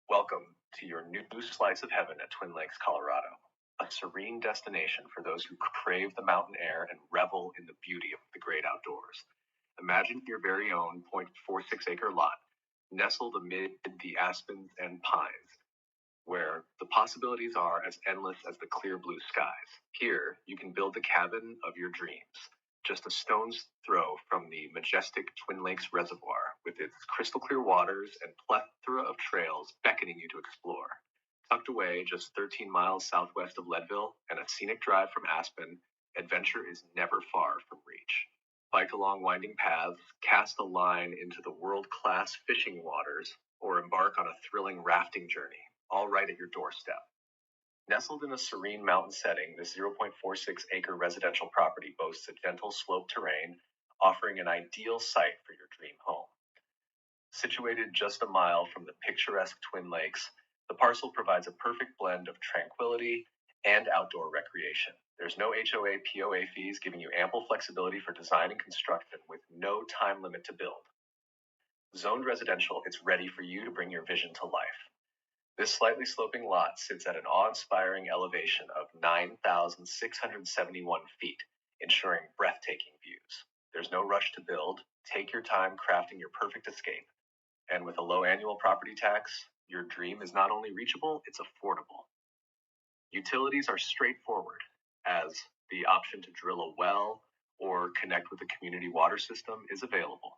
Welcome to your new slice of heaven at Twin Lakes, Colorado, a serene destination for those who crave the mountain air and revel in the beauty of the great outdoors. Imagine your very own 0.46-acre lot, nestled amid the aspens and pines, where the possibilities are as endless as the clear blue skies. Here, you can build the cabin of your dreams, just a stone's throw from the majestic Twin Lakes Reservoir, with its crystal clear waters and plethora of trails beckoning you to explore. Tucked away just 13 miles southwest of Leadville and a scenic drive from Aspen, adventure is never far from reach. Bike along winding paths, cast a line into the world-class fishing waters, or embark on a thrilling rafting journey, all right at your doorstep. Nestled in a serene mountain setting, this 0.46-acre residential property boasts a gentle sloped terrain, offering an ideal site for your dream home. Situated just a mile from the picturesque Twin Lakes, the parcel provides a perfect blend of tranquility and outdoor recreation. There's no HOA, POA fees, giving you ample flexibility for design and construction with no time limit to build. Zoned residential, it's ready for you to bring your vision to life. This slightly sloping lot sits at an awe-inspiring elevation of 9,671 feet, ensuring breathtaking views. There's no rush to build. Take your time crafting your perfect escape. And with a low annual property tax, your dream is not only reachable, it's affordable. Utilities are straightforward, as the option to drill a well or connect with a community water system is available.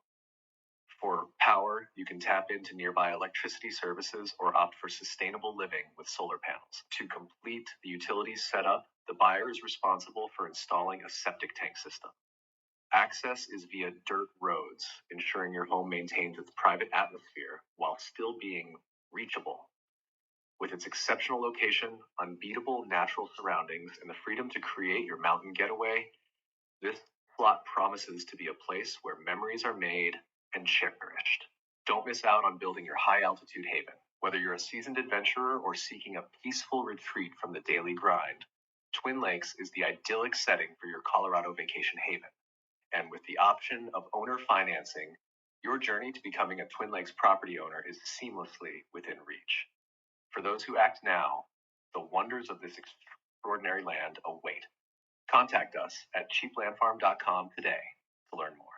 For power, you can tap into nearby electricity services or opt for sustainable living with solar panels. To complete the utilities setup, the buyer is responsible for installing a septic tank system. Access is via dirt roads, ensuring your home maintains its private atmosphere while still being reachable. With its exceptional location, unbeatable natural surroundings, and the freedom to create your mountain getaway, this plot promises to be a place where memories are made and cherished. Don't miss out on building your high-altitude haven. Whether you're a seasoned adventurer or seeking a peaceful retreat from the daily grind, Twin Lakes is the idyllic setting for your Colorado vacation haven. And with the option of owner financing, your journey to becoming a Twin Lakes property owner is seamlessly within reach. For those who act now, the wonders of this extraordinary land await. Contact us at cheaplandfarm.com today to learn more.